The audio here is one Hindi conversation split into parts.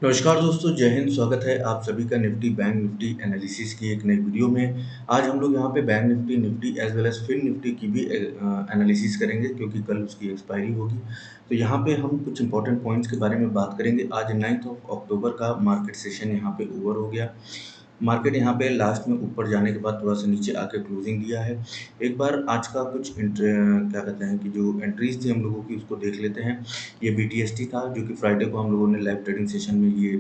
नमस्कार दोस्तों, जय हिंद। स्वागत है आप सभी का निफ्टी बैंक निफ्टी एनालिसिस की एक नई वीडियो में। आज हम लोग यहाँ पे bank Nifty Nifty as well as fin Nifty की भी एनालिसिस करेंगे क्योंकि कल उसकी एक्सपायरी होगी। तो यहाँ पे हम कुछ इंपॉर्टेंट पॉइंट्स के बारे में बात करेंगे। आज 9 अक्टूबर का मार्केट सेशन यहाँ पे ओवर हो गया। मार्केट यहाँ पे लास्ट में ऊपर जाने के बाद थोड़ा सा नीचे आके क्लोजिंग दिया है। एक बार आज का कुछ क्या कहते हैं कि जो एंट्रीज थी हम लोगों की उसको देख लेते हैं। ये BTST था जो कि फ्राइडे को हम लोगों ने लाइव ट्रेडिंग सेशन में ये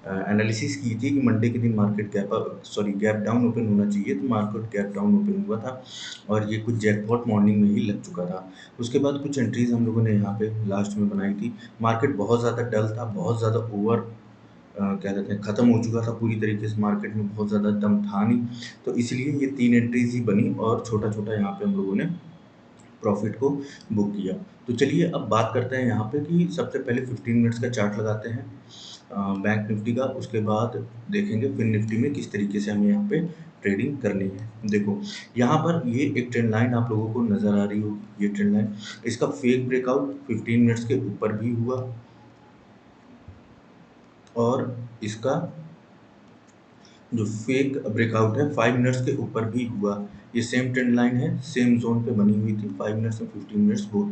एनालिसिस की थी कि मंडे के दिन मार्केट गैप डाउन ओपन होना चाहिए, तो मार्केट गैप डाउन ओपन हुआ था और ये कुछ जैकपॉट मॉर्निंग में ही लग चुका था। उसके बाद कुछ एंट्रीज हम लोगों ने यहाँ पे लास्ट में बनाई थी। मार्केट बहुत ज़्यादा डल था, बहुत ज़्यादा ओवर क्या कहते हैं ख़त्म हो चुका था पूरी तरीके से। मार्केट में बहुत ज़्यादा दम था नहीं, तो इसलिए ये 3 एंट्रीज ही बनी और छोटा-छोटा यहाँ पे हम लोगों ने प्रॉफिट को बुक किया। तो चलिए अब बात करते हैं यहाँ पे कि सबसे पहले 15 मिनट्स का चार्ट लगाते हैं बैंक निफ्टी का। उसके बाद देखेंगे फिन निफ्टी में किस तरीके से हमें यहाँ पे ट्रेडिंग करनी है। देखो, यहाँ पर ये एक ट्रेंड लाइन आप लोगों को नज़र आ रही होगी। ये ट्रेंड लाइन, इसका फेक ब्रेकआउट 15 मिनट्स के ऊपर भी हुआ और इसका जो फेक ब्रेकआउट है 5 मिनट्स के ऊपर भी हुआ। ये सेम ट्रेंड लाइन है, सेम जोन पे बनी हुई थी, 5 मिनट्स और 15 मिनट्स बोथ।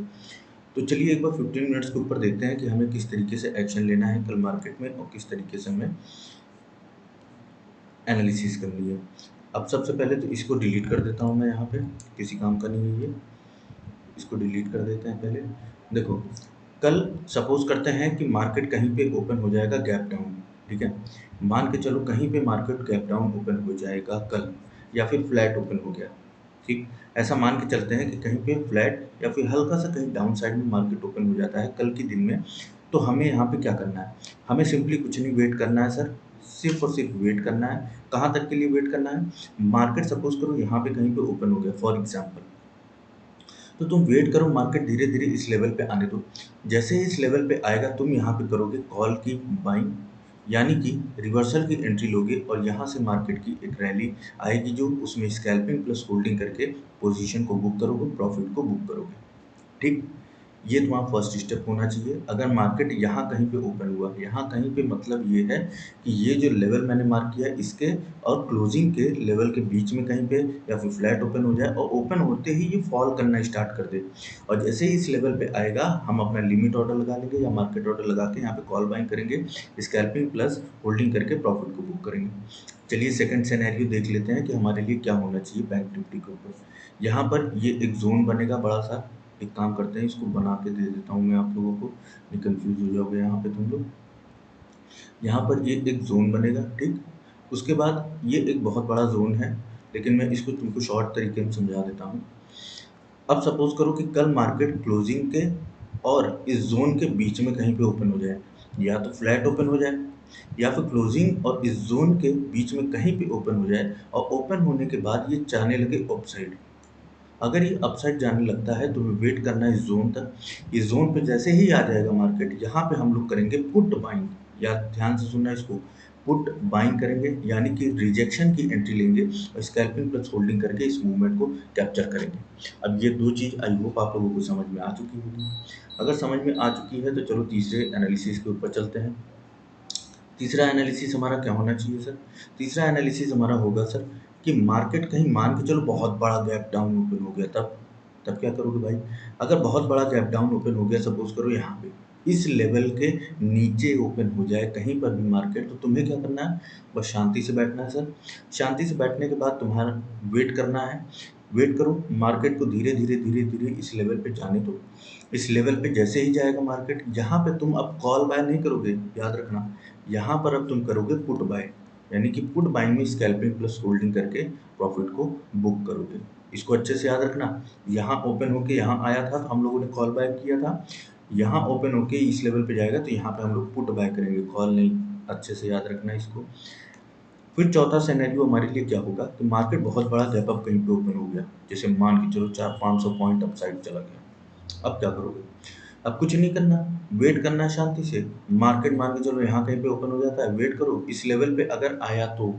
तो चलिए एक बार 15 मिनट्स के ऊपर देखते हैं कि हमें किस तरीके से एक्शन लेना है कल मार्केट में और किस तरीके से हमें एनालिसिस करनी है। अब सबसे पहले तो इसको डिलीट कर देता हूँ मैं, यहाँ पे किसी काम का नहीं है ये। इसको डिलीट कर देते हैं पहले। देखो, कल सपोज करते हैं कि मार्केट कहीं पे ओपन हो जाएगा गैप डाउन, ठीक है। मान के चलो कहीं पे मार्केट गैप डाउन ओपन हो जाएगा कल, या फिर फ्लैट ओपन हो गया, ठीक। ऐसा मान के चलते हैं कि कहीं पे फ्लैट या फिर हल्का सा कहीं डाउन साइड में मार्केट ओपन हो जाता है कल के दिन में। तो हमें यहाँ पे क्या करना है? हमें सिंपली कुछ नहीं, वेट करना है सर। सिर्फ और सिर्फ वेट करना है। कहाँ तक के लिए वेट करना है? मार्केट सपोज करो यहाँ पे कहीं पे ओपन हो गया फॉर एग्जाम्पल, तो तुम वेट करो, मार्केट धीरे धीरे इस लेवल पे आने दो। जैसे ही इस लेवल पे आएगा तुम यहाँ पे करोगे कॉल की बाइंग, यानी कि रिवर्सल की एंट्री लोगे और यहाँ से मार्केट की एक रैली आएगी जो उसमें स्कैल्पिंग प्लस होल्डिंग करके पोजीशन को बुक करोगे, प्रॉफिट को बुक करोगे, ठीक। ये तुम्हारा फर्स्ट स्टेप होना चाहिए। अगर मार्केट यहाँ कहीं पे ओपन हुआ, यहाँ कहीं पे मतलब ये है कि ये जो लेवल मैंने मार्क किया है इसके और क्लोजिंग के लेवल के बीच में कहीं पे या फिर फ्लैट ओपन हो जाए और ओपन होते ही ये फॉल करना स्टार्ट कर दे, और जैसे ही इस लेवल पे आएगा हम अपना लिमिट ऑर्डर लगा लेंगे या मार्केट ऑर्डर लगा के यहाँ पे कॉल बाइंग करेंगे, स्कैल्पिंग प्लस होल्डिंग करके प्रॉफिट को बुक करेंगे। चलिए सेकंड सिनेरियो देख लेते हैं कि हमारे लिए क्या होना चाहिए बैंक निफ्टी के ऊपर। यहाँ पर ये एक जोन बनेगा बड़ा सा। एक काम करते हैं, इसको बना के दे देता हूँ मैं आप लोगों को, नहीं कंफ्यूज हो जाओगे यहाँ पे तुम लोग। यहाँ पर ये एक जोन बनेगा, ठीक। उसके बाद ये एक बहुत बड़ा जोन है, लेकिन मैं इसको तुमको शॉर्ट तरीके में समझा देता हूँ। अब सपोज करो कि कल मार्केट क्लोजिंग के और इस जोन के बीच में कहीं पे ओपन हो जाए, या तो फ्लैट ओपन हो जाए या फिर क्लोजिंग और इस जोन के बीच में कहीं पे ओपन हो जाए, और ओपन होने के बाद ये जाने लगे अपसाइड। अगर ये अपसाइड जाने लगता है तो हमें वेट करना है इस जोन तक। इस जोन पे जैसे ही आ जाएगा मार्केट, यहाँ पे हम लोग करेंगे पुट बाइंग, या ध्यान से सुनना इसको, पुट बाइंग करेंगे, यानी कि रिजेक्शन की एंट्री लेंगे और स्कैल्पिंग प्लस होल्डिंग करके इस मूवमेंट को कैप्चर करेंगे। अब ये दो चीज़ आई होप आप लोगों को समझ में आ चुकी होगी। अगर समझ में आ चुकी है तो चलो तीसरे एनालिसिस के ऊपर चलते हैं। तीसरा एनालिसिस हमारा क्या होना चाहिए सर? तीसरा एनालिसिस हमारा होगा सर कि मार्केट कहीं मान के चलो बहुत बड़ा गैप डाउन ओपन हो गया, तब क्या करोगे भाई? अगर बहुत बड़ा गैप डाउन ओपन हो गया, सपोज करो यहाँ पे इस लेवल के नीचे ओपन हो जाए कहीं पर भी मार्केट, तो तुम्हें क्या करना है? बस शांति से बैठना है सर। शांति से बैठने के बाद तुम्हारा वेट करना है। वेट करो, मार्केट को धीरे धीरे धीरे धीरे इस लेवल पे जाने दो। इस लेवल पे जैसे ही जाएगा मार्केट, यहाँ पे तुम अब कॉल बाय नहीं करोगे, याद रखना। यहाँ पर अब तुम करोगे पुट बाय, यानी कि पुट बाइंग में स्कैल्पिंग प्लस होल्डिंग करके प्रॉफिट को बुक करोगे। इसको अच्छे से याद रखना। यहाँ ओपन होके यहाँ आया था तो हम लोगों ने कॉल बाय किया था। यहाँ ओपन होके इस लेवल पे जाएगा तो यहाँ पे हम लोग पुट बाय करेंगे, कॉल नहीं। अच्छे से याद रखना इसको। फिर चौथा सिनेरियो हमारे लिए क्या होगा कि मार्केट बहुत बड़ा गैप अप कहीं पे ओपन हो गया, जैसे मान के चलो 400-500 पॉइंट अप साइड चला गया। अब क्या करोगे? अब कुछ नहीं करना, वेट करना है शांति से। मार्केट मान के चलो यहाँ कहीं पे ओपन हो जाता है, वेट करो, इस लेवल पे अगर आया तो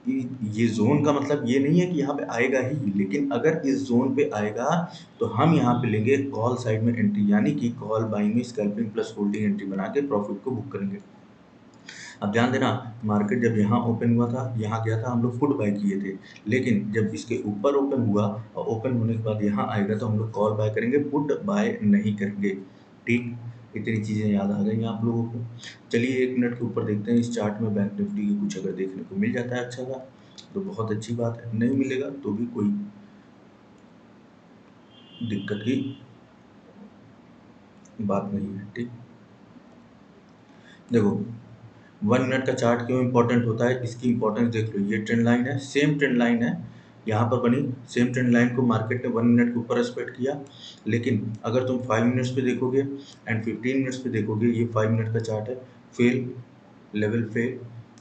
ये जोन का मतलब ये नहीं है कि यहाँ पे आएगा ही, लेकिन अगर इस जोन पे आएगा तो हम यहाँ पे लेंगे कॉल साइड में एंट्री, यानी कि कॉल बाइंग में स्कैल्पिंग प्लस होल्डिंग एंट्री बना के प्रॉफिट को बुक करेंगे। अब ध्यान देना, मार्केट जब यहाँ ओपन हुआ था, यहाँ गया था, हम लोग पुट बाय किए थे, लेकिन जब इसके ऊपर ओपन हुआ और ओपन होने के बाद यहाँ आएगा तो हम लोग कॉल बाय करेंगे, पुट बाय नहीं करेंगे। ठीक, इतनी चीज़ें याद आ गई आप लोगों को। चलिए 1 मिनट के ऊपर देखते हैं इस चार्ट में बैंक निफ्टी की कुछ अगर देखने को मिल जाता है अच्छा सा तो बहुत अच्छी बात है, नहीं मिलेगा तो भी कोई दिक्कत की बात नहीं है। ठीक, देखो 1 मिनट का चार्ट क्यों इंपॉर्टेंट होता है, इसकी इंपॉर्टेंस देख लो। ये ट्रेंड लाइन है, सेम ट्रेंड लाइन है, यहाँ पर बनी सेम ट्रेंड लाइन को मार्केट ने 1 मिनट के ऊपर रिस्पेक्ट किया, लेकिन अगर तुम 5 मिनट्स पे देखोगे एंड 15 मिनट्स पे देखोगे, ये 5 मिनट का चार्ट है, फेल, लेवल फेल,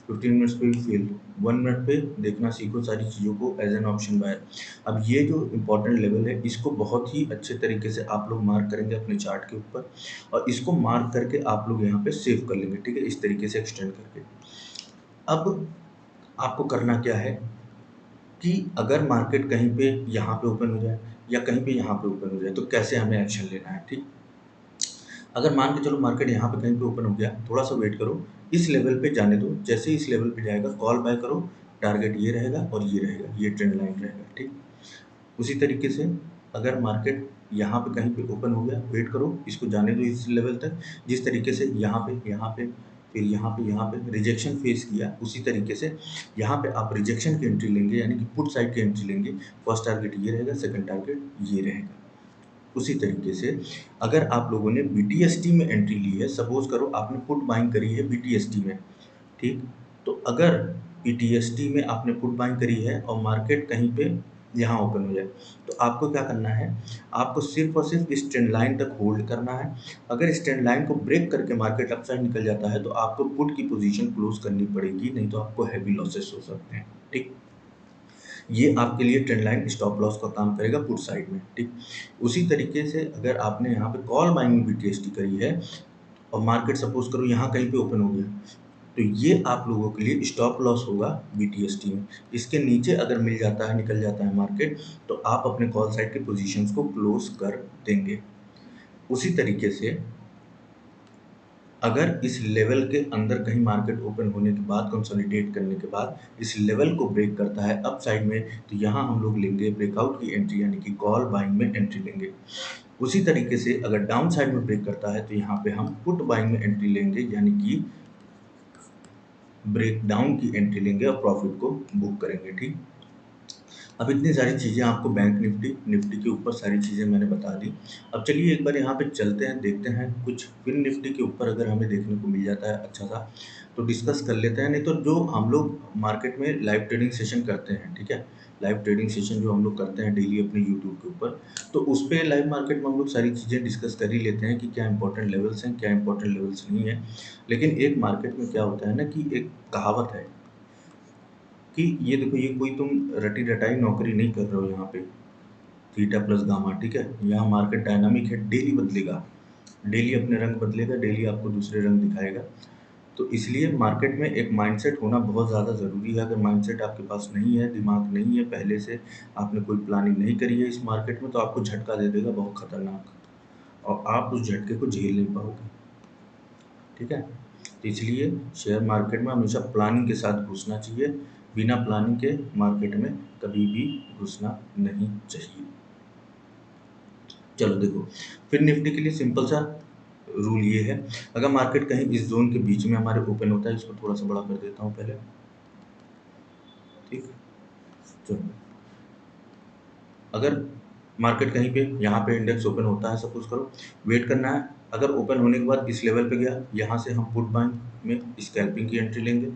15 मिनट्स पे भी फेल। 1 मिनट पे देखना सीखो सारी चीज़ों को एज एन ऑप्शन बायर। अब ये जो इंपॉर्टेंट लेवल है इसको बहुत ही अच्छे तरीके से आप लोग मार्क करेंगे अपने चार्ट के ऊपर, और इसको मार्क करके आप लोग यहाँ पे सेव कर लेंगे। ठीक है, इस तरीके से एक्सटेंड करके। अब आपको करना क्या है कि अगर मार्केट कहीं पे यहाँ पे ओपन हो जाए या कहीं पे यहाँ पे ओपन हो जाए तो कैसे हमें एक्शन लेना है। ठीक, अगर मान के चलो मार्केट यहाँ पे कहीं पे ओपन हो गया, थोड़ा सा वेट करो, इस लेवल पे जाने दो, जैसे ही इस लेवल पे जाएगा कॉल बाय करो, टारगेट ये रहेगा और ये रहेगा, ये ट्रेंड लाइन रहेगा। ठीक, उसी तरीके से अगर मार्केट यहाँ पे कहीं पे ओपन हो गया, वेट करो, इसको जाने दो इस लेवल तक, जिस तरीके से यहाँ पे फिर यहाँ पे रिजेक्शन फेस किया, उसी तरीके से यहाँ पे आप रिजेक्शन की एंट्री लेंगे, यानी कि पुट साइड की एंट्री लेंगे। फर्स्ट टारगेट ये रहेगा, सेकंड टारगेट ये रहेगा। उसी तरीके से अगर आप लोगों ने बीटीएसटी में एंट्री ली है, सपोज करो आपने पुट बाइंग करी है बीटीएसटी में, ठीक, तो अगर बीटीएसटी में आपने पुट बाइंग करी है और मार्केट कहीं पे यहाँ ओपन हो जाए तो आपको क्या करना है, आपको सिर्फ और सिर्फ इस ट्रेंड लाइन तक होल्ड करना है। अगर इस ट्रेंड लाइन को ब्रेक करके मार्केट अपसाइड निकल जाता है तो आपको पुट की पोजीशन क्लोज करनी पड़ेगी, नहीं तो आपको हैवी लॉसेस हो सकते हैं। ठीक, ये आपके लिए ट्रेंड लाइन स्टॉप लॉस का काम करेगा पुट साइड में। ठीक, उसी तरीके से अगर आपने यहाँ पे कॉल बाइंग में बीटीएसटी करी है और मार्केट सपोज करो यहाँ कहीं पे ओपन हो गया, तो ये आप लोगों के लिए स्टॉप लॉस होगा बीटीएसटी में। इसके नीचे अगर मिल जाता है, निकल जाता है मार्केट, तो आप अपने कॉल साइड के पोजीशंस को क्लोज कर देंगे। उसी तरीके से अगर इस लेवल के अंदर कहीं मार्केट ओपन होने के बाद, कंसोलिडेट करने के बाद इस लेवल को ब्रेक करता है अप साइड में, तो यहाँ हम लोग लेंगे ब्रेकआउट की एंट्री, यानी कि कॉल बाइंग में एंट्री लेंगे। उसी तरीके से अगर डाउन साइड में ब्रेक करता है तो यहाँ पे हम पुट बाइंग में एंट्री लेंगे, यानी कि ब्रेक डाउन की एंट्री लेंगे और प्रॉफिट को बुक करेंगे। ठीक, अब इतनी सारी चीज़ें आपको बैंक निफ्टी के ऊपर सारी चीज़ें मैंने बता दी। अब चलिए एक बार यहाँ पे चलते हैं, देखते हैं कुछ फिन निफ्टी के ऊपर अगर हमें देखने को मिल जाता है अच्छा सा तो डिस्कस कर लेते हैं। नहीं तो जो हम लोग मार्केट में लाइव ट्रेडिंग सेशन करते हैं, ठीक है, लाइव ट्रेडिंग सेशन जो हम लोग करते हैं डेली अपने यूट्यूब के ऊपर, तो उस पर लाइव मार्केट में हम लोग सारी चीज़ें डिस्कस कर ही लेते हैं कि क्या इंपॉर्टेंट लेवल्स हैं, क्या इंपॉर्टेंट लेवल्स नहीं है। लेकिन एक मार्केट में क्या होता है ना कि एक कहावत है कि ये देखो, ये कोई तुम रटी रटाई नौकरी नहीं कर रहे हो यहाँ पे, थीटा प्लस गामा। ठीक है, यहाँ मार्केट डायनामिक है, डेली बदलेगा, डेली अपने रंग बदलेगा, डेली आपको दूसरे रंग दिखाएगा। तो इसलिए मार्केट में एक माइंडसेट होना बहुत ज़्यादा ज़रूरी है। अगर माइंडसेट आपके पास नहीं है, दिमाग नहीं है, पहले से आपने कोई प्लानिंग नहीं करी है इस मार्केट में, तो आपको झटका दे देगा बहुत खतरनाक, और आप उस झटके को झेल नहीं पाओगे। ठीक है, तो इसलिए शेयर मार्केट में हमेशा प्लानिंग के साथ घुसना चाहिए, बिना प्लानिंग के मार्केट में कभी भी घुसना नहीं चाहिए। चलो देखो, फिर निफ्टी के लिए सिंपल सा रूल ये है, अगर मार्केट कहीं इस जोन के बीच में हमारे ओपन होता है, इसको थोड़ा सा बड़ा कर देता हूँ पहले। ठीक, चलो, अगर मार्केट कहीं पे यहाँ पे इंडेक्स ओपन होता है, सपोज करो, वेट करना है, अगर ओपन होने के बाद इस लेवल पे गया, यहाँ से हम पुट बाइंग में स्कैल्पिंग की एंट्री लेंगे,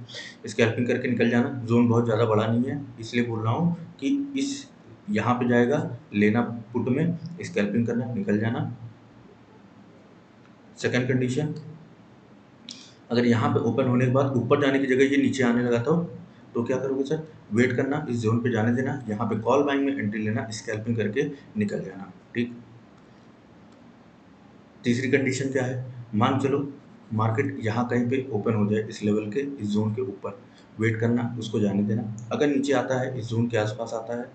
स्कैल्पिंग करके निकल जाना। जोन बहुत ज़्यादा बड़ा नहीं है, इसलिए बोल रहा हूँ कि इस यहाँ पे जाएगा, लेना पुट में, स्कैल्पिंग करना, निकल जाना। सेकंड कंडीशन, अगर यहाँ पे ओपन होने के बाद ऊपर जाने की जगह ये नीचे आने लगा तो क्या करोगे सर, वेट करना, इस जोन पे जाने देना, यहाँ पे कॉल बाइंग में एंट्री लेना, स्कैल्पिंग करके निकल जाना। ठीक, तीसरी कंडीशन क्या है, मान चलो मार्केट यहाँ कहीं पे ओपन हो जाए इस लेवल के, इस जोन के ऊपर, वेट करना, उसको जाने देना। अगर नीचे आता है, इस ज़ोन के आसपास आता है,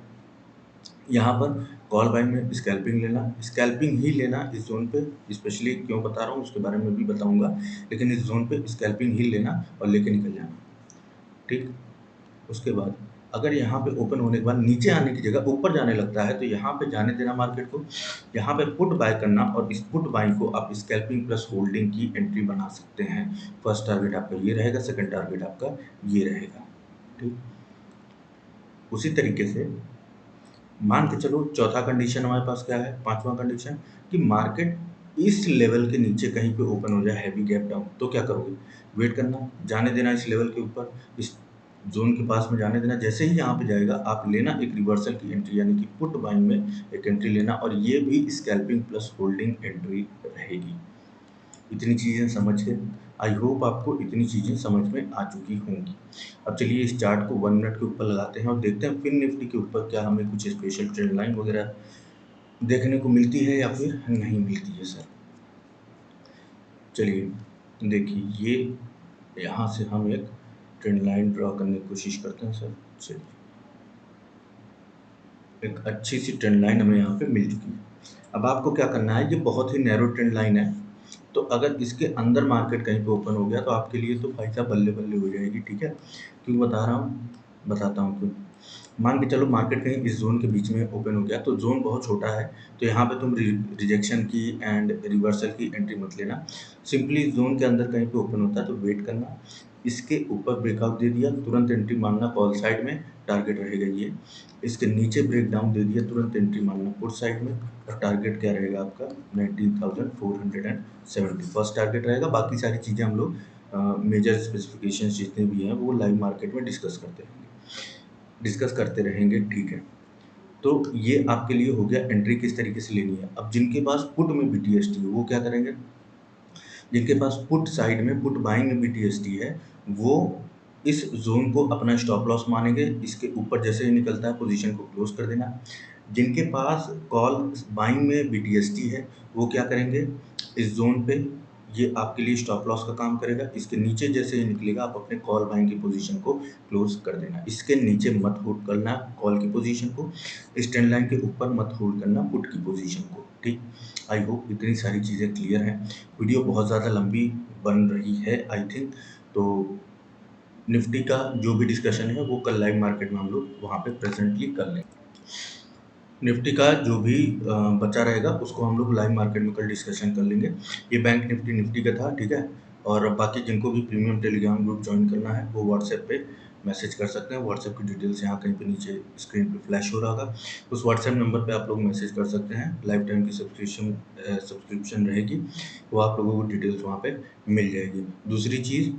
यहाँ पर कॉल बाइंग में स्कैल्पिंग लेना, स्कैल्पिंग ही लेना इस ज़ोन पे, स्पेशली क्यों बता रहा हूँ उसके बारे में भी बताऊँगा, लेकिन इस ज़ोन पे स्कैल्पिंग ही लेना और लेके निकल जाना, ठीक। उसके बाद अगर यहाँ पे ओपन होने के बाद नीचे आने की जगह ऊपर जाने लगता है, तो यहाँ पे जाने देना मार्केट को, यहाँ पे पुट बाय करना, और इस पुट बाइंग को आप स्कैल्पिंग प्लस होल्डिंग की एंट्री बना सकते हैं। फर्स्ट टारगेट आपका ये रहेगा, सेकंड टारगेट आपका ये रहेगा, ठीक। उसी तरीके से मान के चलो चौथा कंडीशन हमारे पास क्या है, पांचवा कंडीशन, कि मार्केट इस लेवल के नीचे कहीं पे ओपन हो जाए हैवी गैप डाउन, तो क्या करोगे, वेट करना, जाने देना इस लेवल के ऊपर, इस जोन के पास में जाने देना। जैसे ही यहाँ पे जाएगा आप लेना एक रिवर्सल की एंट्री, यानी कि पुट बाइंग में एक एंट्री लेना, और ये भी स्कैल्पिंग प्लस होल्डिंग एंट्री रहेगी। इतनी चीज़ें समझ के आई होप आपको इतनी चीज़ें समझ में आ चुकी होंगी। अब चलिए इस चार्ट को 1 मिनट के ऊपर लगाते हैं और देखते हैं फिन निफ्टी के ऊपर क्या हमें कुछ स्पेशल ट्रेंड लाइन वगैरह देखने को मिलती है या फिर नहीं मिलती है सर। चलिए देखिए, ये यहाँ से हम एक ट्रेंड लाइन ड्रॉ करने की कोशिश करते हैं सर। चलिए, एक अच्छी सी ट्रेंड लाइन हमें यहाँ पे मिल चुकी है। अब आपको क्या करना है, ये बहुत ही नैरो ट्रेंड लाइन है, तो अगर इसके अंदर मार्केट कहीं पे ओपन हो गया तो आपके लिए तो भाई साहब बल्ले बल्ले हो जाएगी, ठीक है। क्यों बता रहा हूँ, बताता हूँ क्यों। मान के चलो मार्केट कहीं इस जोन के बीच में ओपन हो गया, तो जोन बहुत छोटा है, तो यहाँ पे तुम रिजेक्शन की एंड रिवर्सल की एंट्री मत लेना। सिंपली जोन के अंदर कहीं पे ओपन होता है तो वेट करना, इसके ऊपर ब्रेकआउट दे दिया तुरंत एंट्री मारना कॉल साइड में, टारगेट रहेगा ये। इसके नीचे ब्रेक डाउन दे दिया तुरंत एंट्री मारना पुट साइड में, और टारगेट क्या रहेगा आपका 19,470 फर्स्ट टारगेट रहेगा। बाकी सारी चीज़ें हम लोग मेजर स्पेसिफिकेशंस जितने भी हैं वो लाइव मार्केट में डिस्कस करते रहेंगे, ठीक है। तो ये आपके लिए हो गया एंट्री किस तरीके से लेनी है। अब जिनके पास पुट में बीटीएसटी है वो क्या करेंगे, जिनके पास पुट साइड में पुट बाइंग में बीटीएसटी है वो इस जोन को अपना स्टॉप लॉस मानेंगे, इसके ऊपर जैसे ही निकलता है पोजीशन को क्लोज कर देना। जिनके पास कॉल बाइंग में बीटीएसटी है वो क्या करेंगे, इस जोन पे ये आपके लिए स्टॉप लॉस का काम करेगा, इसके नीचे जैसे ही निकलेगा आप अपने कॉल बाइंग की पोजीशन को क्लोज कर देना। इसके नीचे मत होल्ड करना कॉल की पोजीशन को, इस ट्रेंड लाइन के ऊपर मत होल्ड करना पुट की पोजीशन को, ठीक। आई होप इतनी सारी चीज़ें क्लियर हैं। वीडियो बहुत ज़्यादा लंबी बन रही है आई थिंक, तो निफ्टी का जो भी डिस्कशन है वो कल लाइव मार्केट में हम लोग वहाँ पे प्रेजेंटली कर लेंगे। निफ्टी का जो भी बचा रहेगा उसको हम लोग लाइव मार्केट में कल डिस्कशन कर लेंगे। ये बैंक निफ्टी का था, ठीक है। और बाकी जिनको भी प्रीमियम टेलीग्राम ग्रुप ज्वाइन करना है वो व्हाट्सएप पे मैसेज कर सकते हैं। व्हाट्सएप की डिटेल्स यहाँ कहीं पे नीचे स्क्रीन पे फ्लैश हो रहा होगा, उस व्हाट्सएप नंबर पे आप लोग मैसेज कर सकते हैं। लाइफ टाइम की सब्सक्रिप्शन रहेगी, वो आप लोगों को डिटेल्स वहाँ पे मिल जाएगी। दूसरी चीज़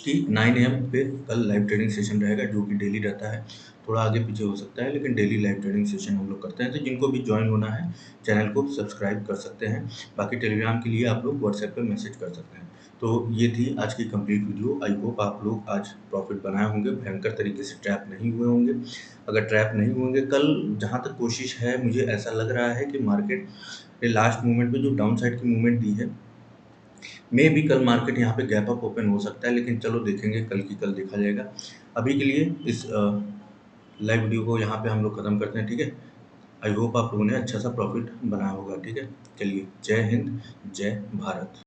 कि 9 AM पे कल लाइव ट्रेडिंग सेशन रहेगा, जो कि डेली रहता है, थोड़ा आगे पीछे हो सकता है लेकिन डेली लाइव ट्रेडिंग सेशन हम लोग करते हैं। तो जिनको भी ज्वाइन होना है चैनल को सब्सक्राइब कर सकते हैं। बाकी टेलीग्राम के लिए आप लोग व्हाट्सएप पे मैसेज कर सकते हैं। तो ये थी आज की कंप्लीट वीडियो। आई होप आप लोग आज प्रॉफिट बनाए होंगे, भयंकर तरीके से ट्रैप नहीं हुए होंगे। अगर ट्रैप नहीं होंगे कल, जहाँ तक कोशिश है मुझे ऐसा लग रहा है कि मार्केट ने लास्ट मोमेंट पे जो डाउन साइड की मूवमेंट दी है, मे भी कल मार्केट यहाँ पे गैप अप ओपन हो सकता है, लेकिन चलो देखेंगे, कल की कल देखा जाएगा। अभी के लिए इस लाइव वीडियो को यहाँ पे हम लोग खत्म करते हैं, ठीक है। आई होप आप लोगों ने अच्छा सा प्रॉफिट बनाया होगा, ठीक है। चलिए, जय हिंद, जय भारत।